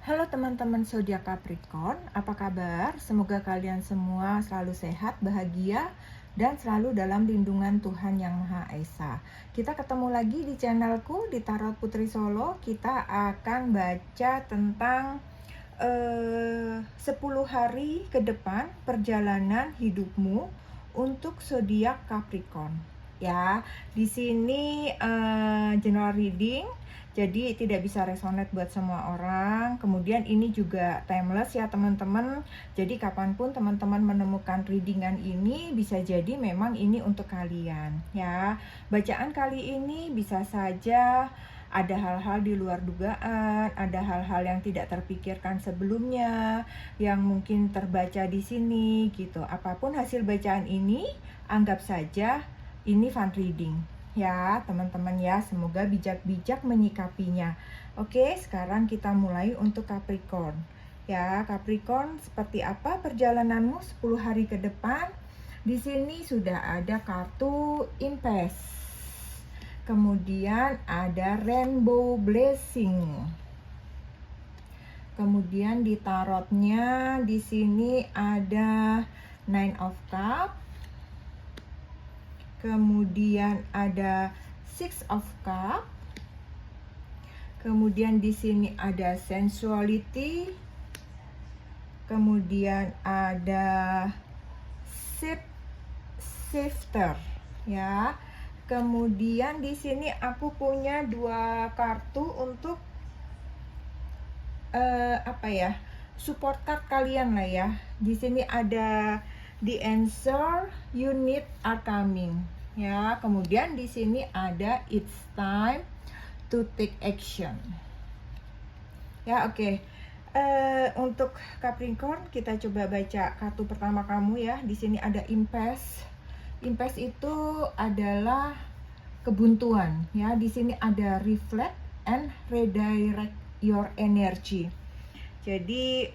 Halo teman-teman zodiak Capricorn, apa kabar? Semoga kalian semua selalu sehat, bahagia, dan selalu dalam lindungan Tuhan Yang Maha Esa. Kita ketemu lagi di channelku di Tarot Putri Solo. Kita akan baca tentang 10 hari ke depan perjalanan hidupmu untuk zodiak Capricorn. Ya, di sini general reading. Jadi tidak bisa resonate buat semua orang. Kemudian ini juga timeless ya teman-teman. Jadi kapanpun teman-teman menemukan readingan ini, bisa jadi memang ini untuk kalian ya. Bacaan kali ini bisa saja ada hal-hal di luar dugaan, ada hal-hal yang tidak terpikirkan sebelumnya, yang mungkin terbaca di sini gitu. Apapun hasil bacaan ini, anggap saja ini fun reading. Ya teman-teman ya, semoga bijak-bijak menyikapinya. Oke, sekarang kita mulai untuk Capricorn. Ya, Capricorn, seperti apa perjalananmu 10 hari ke depan? Di sini sudah ada kartu Impes. Kemudian ada Rainbow Blessing. Kemudian di tarotnya di sini ada Nine of Cups. Kemudian ada Six of Cups. Kemudian di sini ada Sensuality. Kemudian ada Shifter ya. Kemudian di sini aku punya dua kartu untuk support card kalian lah ya. Di sini ada The Answer, You Need Are Coming ya. Kemudian di sini ada It's Time to Take Action ya. Oke. Untuk Capricorn kita coba baca kartu pertama kamu ya. Di sini ada Impasse. Impasse itu adalah kebuntuan ya. Di sini ada Reflect and Redirect Your Energy. Jadi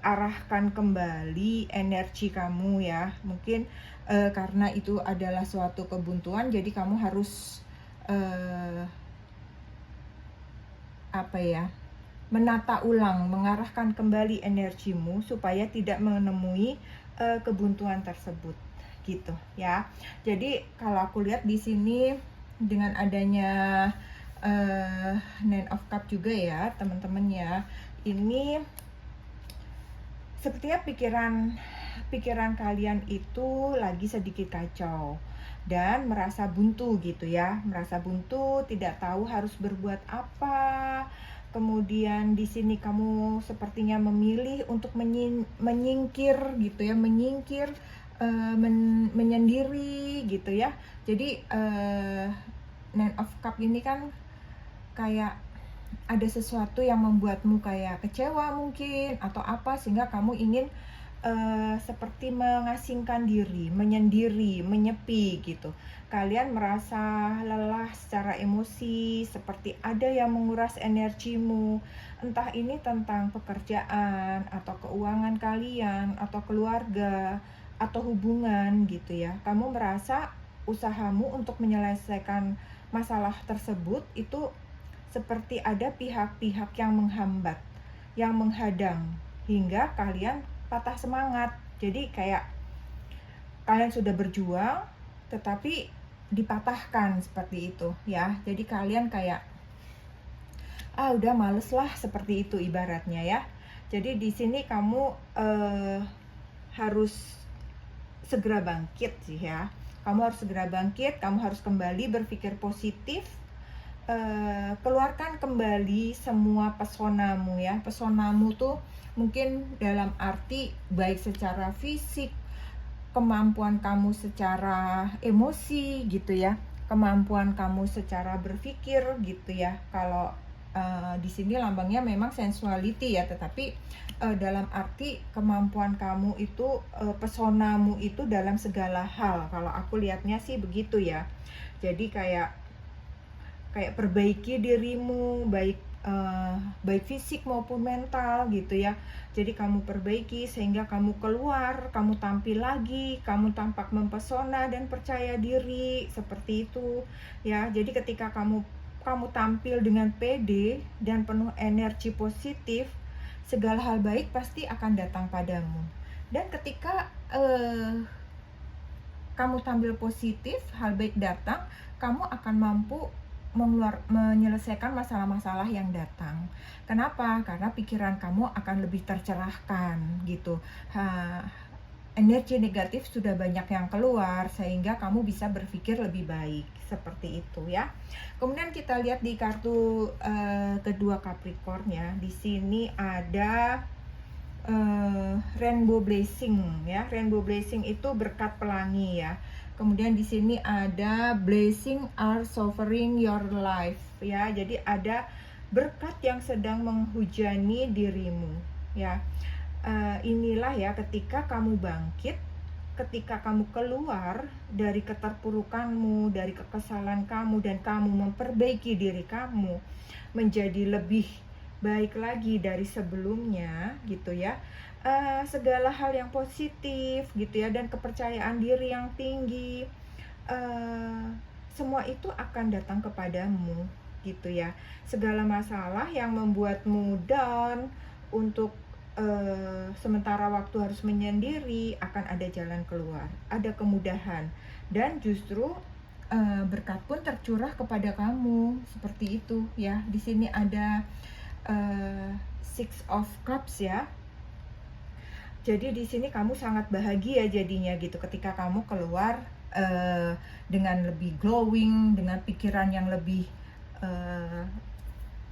arahkan kembali energi kamu ya. Mungkin karena itu adalah suatu kebuntuan, jadi kamu harus menata ulang, mengarahkan kembali energimu supaya tidak menemui kebuntuan tersebut gitu ya. Jadi kalau aku lihat di sini dengan adanya Nine of Cups juga ya teman-teman ya, ini sepertinya pikiran kalian itu lagi sedikit kacau dan merasa buntu gitu ya, merasa buntu, tidak tahu harus berbuat apa. Kemudian di sini kamu sepertinya memilih untuk menyingkir gitu ya, menyendiri gitu ya. Jadi Nine of Cups ini kan kayak ada sesuatu yang membuatmu kayak kecewa mungkin atau apa, sehingga kamu ingin seperti mengasingkan diri, menyendiri, menyepi gitu. Kalian merasa lelah secara emosi, seperti ada yang menguras energimu. Entah ini tentang pekerjaan atau keuangan kalian atau keluarga atau hubungan gitu ya. Kamu merasa usahamu untuk menyelesaikan masalah tersebut itu seperti ada pihak-pihak yang menghambat, yang menghadang, hingga kalian patah semangat. Jadi kayak kalian sudah berjuang tetapi dipatahkan seperti itu ya. Jadi kalian kayak udah males lah, seperti itu ibaratnya ya. Jadi di sini kamu harus segera bangkit sih ya. Kamu harus segera bangkit, kamu harus kembali berpikir positif. Keluarkan kembali semua pesonamu ya. Pesonamu tuh mungkin dalam arti baik secara fisik, kemampuan kamu secara emosi gitu ya, kemampuan kamu secara berpikir gitu ya. Kalau di sini lambangnya memang sensuality ya, tetapi dalam arti kemampuan kamu itu, pesonamu itu dalam segala hal. Kalau aku lihatnya sih begitu ya. Jadi kayak perbaiki dirimu, baik fisik maupun mental gitu ya. Jadi kamu perbaiki sehingga kamu keluar, kamu tampil lagi, kamu tampak mempesona dan percaya diri, seperti itu ya. Jadi ketika kamu tampil dengan pede dan penuh energi positif, segala hal baik pasti akan datang padamu. Dan ketika kamu tampil positif, hal baik datang, kamu akan mampu menyelesaikan masalah-masalah yang datang. Kenapa? Karena pikiran kamu akan lebih tercerahkan gitu. Energi negatif sudah banyak yang keluar sehingga kamu bisa berpikir lebih baik, seperti itu ya. Kemudian kita lihat di kartu kedua Capricorn ya. Di sini ada rainbow blessing ya. Rainbow blessing itu berkat pelangi ya. Kemudian di sini ada blessing are showering your life ya. Jadi ada berkat yang sedang menghujani dirimu ya. Inilah ya, ketika kamu bangkit, ketika kamu keluar dari keterpurukanmu, dari kekesalan kamu, dan kamu memperbaiki diri kamu menjadi lebih baik lagi dari sebelumnya gitu ya. Segala hal yang positif gitu ya, dan kepercayaan diri yang tinggi, semua itu akan datang kepadamu gitu ya. Segala masalah yang membuatmu down untuk sementara waktu harus menyendiri, akan ada jalan keluar, ada kemudahan, dan justru berkat pun tercurah kepada kamu, seperti itu ya. Di sini ada Six of Cups ya. Jadi di sini kamu sangat bahagia jadinya gitu ketika kamu keluar dengan lebih glowing, dengan pikiran yang lebih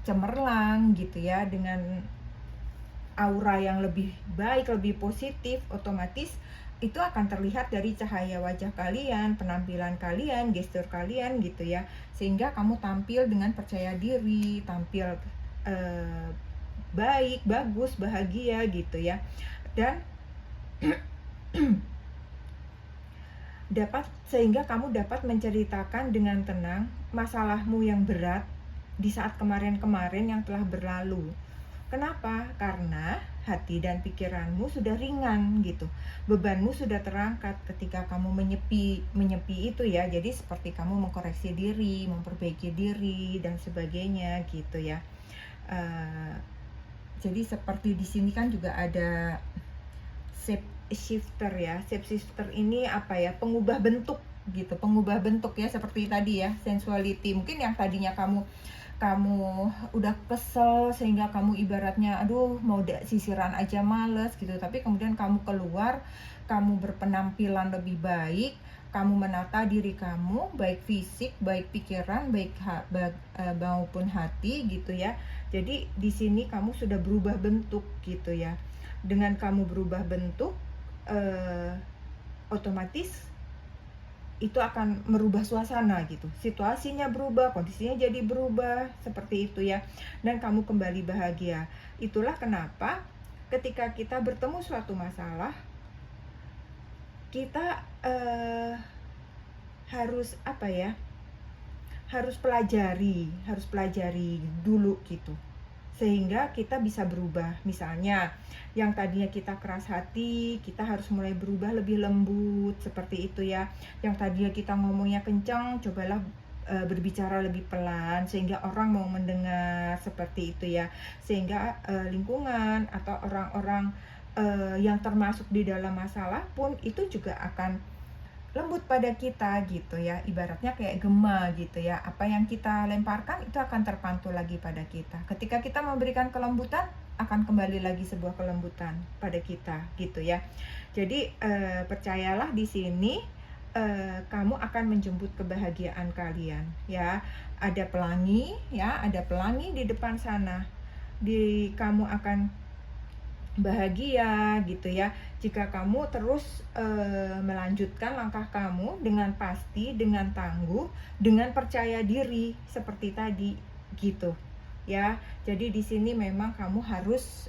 cemerlang gitu ya, dengan aura yang lebih baik, lebih positif. Otomatis itu akan terlihat dari cahaya wajah kalian, penampilan kalian, gestur kalian gitu ya, sehingga kamu tampil dengan percaya diri, tampil baik, bagus, bahagia gitu ya. Dan sehingga kamu dapat menceritakan dengan tenang masalahmu yang berat di saat kemarin-kemarin yang telah berlalu. Kenapa? Karena hati dan pikiranmu sudah ringan gitu. Bebanmu sudah terangkat ketika kamu menyepi itu ya. Jadi seperti kamu mengkoreksi diri, memperbaiki diri dan sebagainya gitu ya. Jadi seperti di sini kan juga ada shape shifter ya. Shape shifter ini apa ya? Pengubah bentuk gitu. Pengubah bentuk ya, seperti tadi ya, sensuality. Mungkin yang tadinya kamu udah kesel sehingga kamu ibaratnya aduh mau sisiran aja males gitu, tapi kemudian kamu keluar, kamu berpenampilan lebih baik, kamu menata diri kamu, baik fisik, baik pikiran, baik maupun hati gitu ya. Jadi di sini kamu sudah berubah bentuk gitu ya. Dengan kamu berubah bentuk, otomatis itu akan merubah suasana gitu. Situasinya berubah, kondisinya jadi berubah, seperti itu ya. Dan kamu kembali bahagia. Itulah kenapa ketika kita bertemu suatu masalah, kita harus apa ya? Harus pelajari dulu gitu, sehingga kita bisa berubah. Misalnya yang tadinya kita keras hati, kita harus mulai berubah lebih lembut, seperti itu ya. Yang tadinya kita ngomongnya kencang, cobalah berbicara lebih pelan sehingga orang mau mendengar, seperti itu ya. Sehingga lingkungan atau orang-orang yang termasuk di dalam masalah pun itu juga akan lembut pada kita gitu ya. Ibaratnya kayak gema gitu ya, apa yang kita lemparkan itu akan terpantul lagi pada kita. Ketika kita memberikan kelembutan, akan kembali lagi sebuah kelembutan pada kita gitu ya. Jadi percayalah di sini kamu akan menjemput kebahagiaan kalian ya. Ada pelangi ya, ada pelangi di depan sana. Kamu akan bahagia gitu ya jika kamu terus melanjutkan langkah kamu dengan pasti, dengan tangguh, dengan percaya diri seperti tadi gitu ya. Jadi di sini memang kamu harus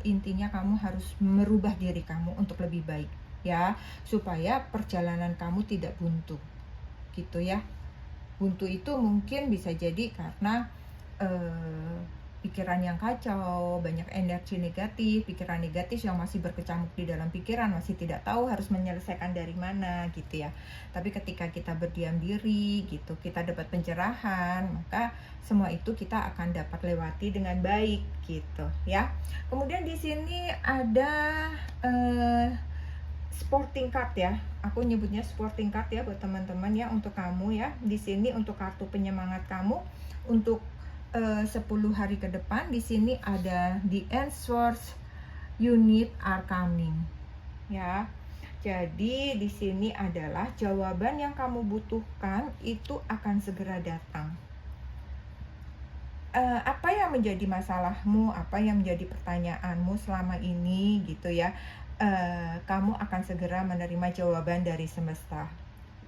intinya kamu harus merubah diri kamu untuk lebih baik ya, supaya perjalanan kamu tidak buntu gitu ya. Buntu itu mungkin bisa jadi karena pikiran yang kacau, banyak energi negatif, pikiran negatif yang masih berkecamuk di dalam pikiran, masih tidak tahu harus menyelesaikan dari mana gitu ya. Tapi ketika kita berdiam diri gitu, kita dapat pencerahan, maka semua itu kita akan dapat lewati dengan baik gitu ya. Kemudian di sini ada sporting card ya. Aku nyebutnya sporting card ya buat teman-teman ya, untuk kamu ya. Di sini untuk kartu penyemangat kamu untuk 10 hari ke depan. Di sini ada the answers you need are coming. Ya. Jadi di sini adalah jawaban yang kamu butuhkan itu akan segera datang. Apa yang menjadi masalahmu, apa yang menjadi pertanyaanmu selama ini gitu ya, kamu akan segera menerima jawaban dari semesta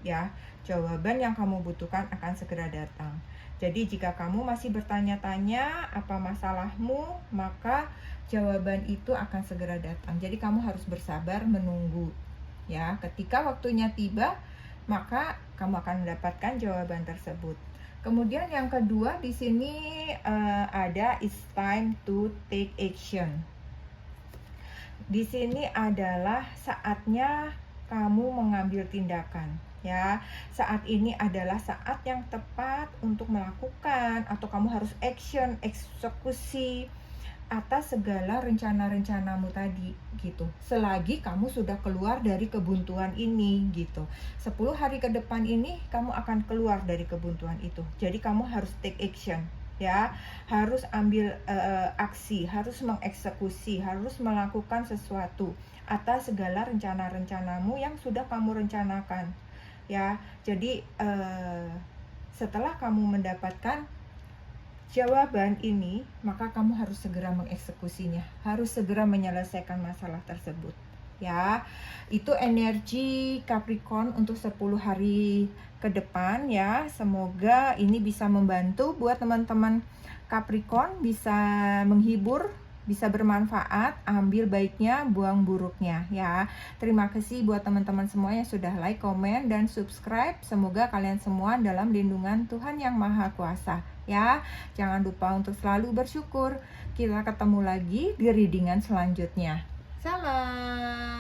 ya. Jawaban yang kamu butuhkan akan segera datang. Jadi jika kamu masih bertanya-tanya apa masalahmu, maka jawaban itu akan segera datang. Jadi kamu harus bersabar menunggu ya. Ketika waktunya tiba, maka kamu akan mendapatkan jawaban tersebut. Kemudian yang kedua di sini ada it's time to take action. Di sini adalah saatnya kamu mengambil tindakan ya. Saat ini adalah saat yang tepat untuk melakukan, atau kamu harus action, eksekusi atas segala rencana-rencanamu tadi gitu. Selagi kamu sudah keluar dari kebuntuan ini gitu. 10 hari ke depan ini kamu akan keluar dari kebuntuan itu. Jadi kamu harus take action ya. Harus ambil aksi, harus mengeksekusi, harus melakukan sesuatu atas segala rencana-rencanamu yang sudah kamu rencanakan ya. Jadi setelah kamu mendapatkan jawaban ini, maka kamu harus segera mengeksekusinya, harus segera menyelesaikan masalah tersebut ya. Itu energi Capricorn untuk 10 hari ke depan ya. Semoga ini bisa membantu buat teman-teman Capricorn, bisa menghibur, bisa bermanfaat, ambil baiknya, buang buruknya ya. Terima kasih buat teman-teman semua yang sudah like, komen, dan subscribe. Semoga kalian semua dalam lindungan Tuhan Yang Maha Kuasa ya. Jangan lupa untuk selalu bersyukur. Kita ketemu lagi di readingan selanjutnya. Salam.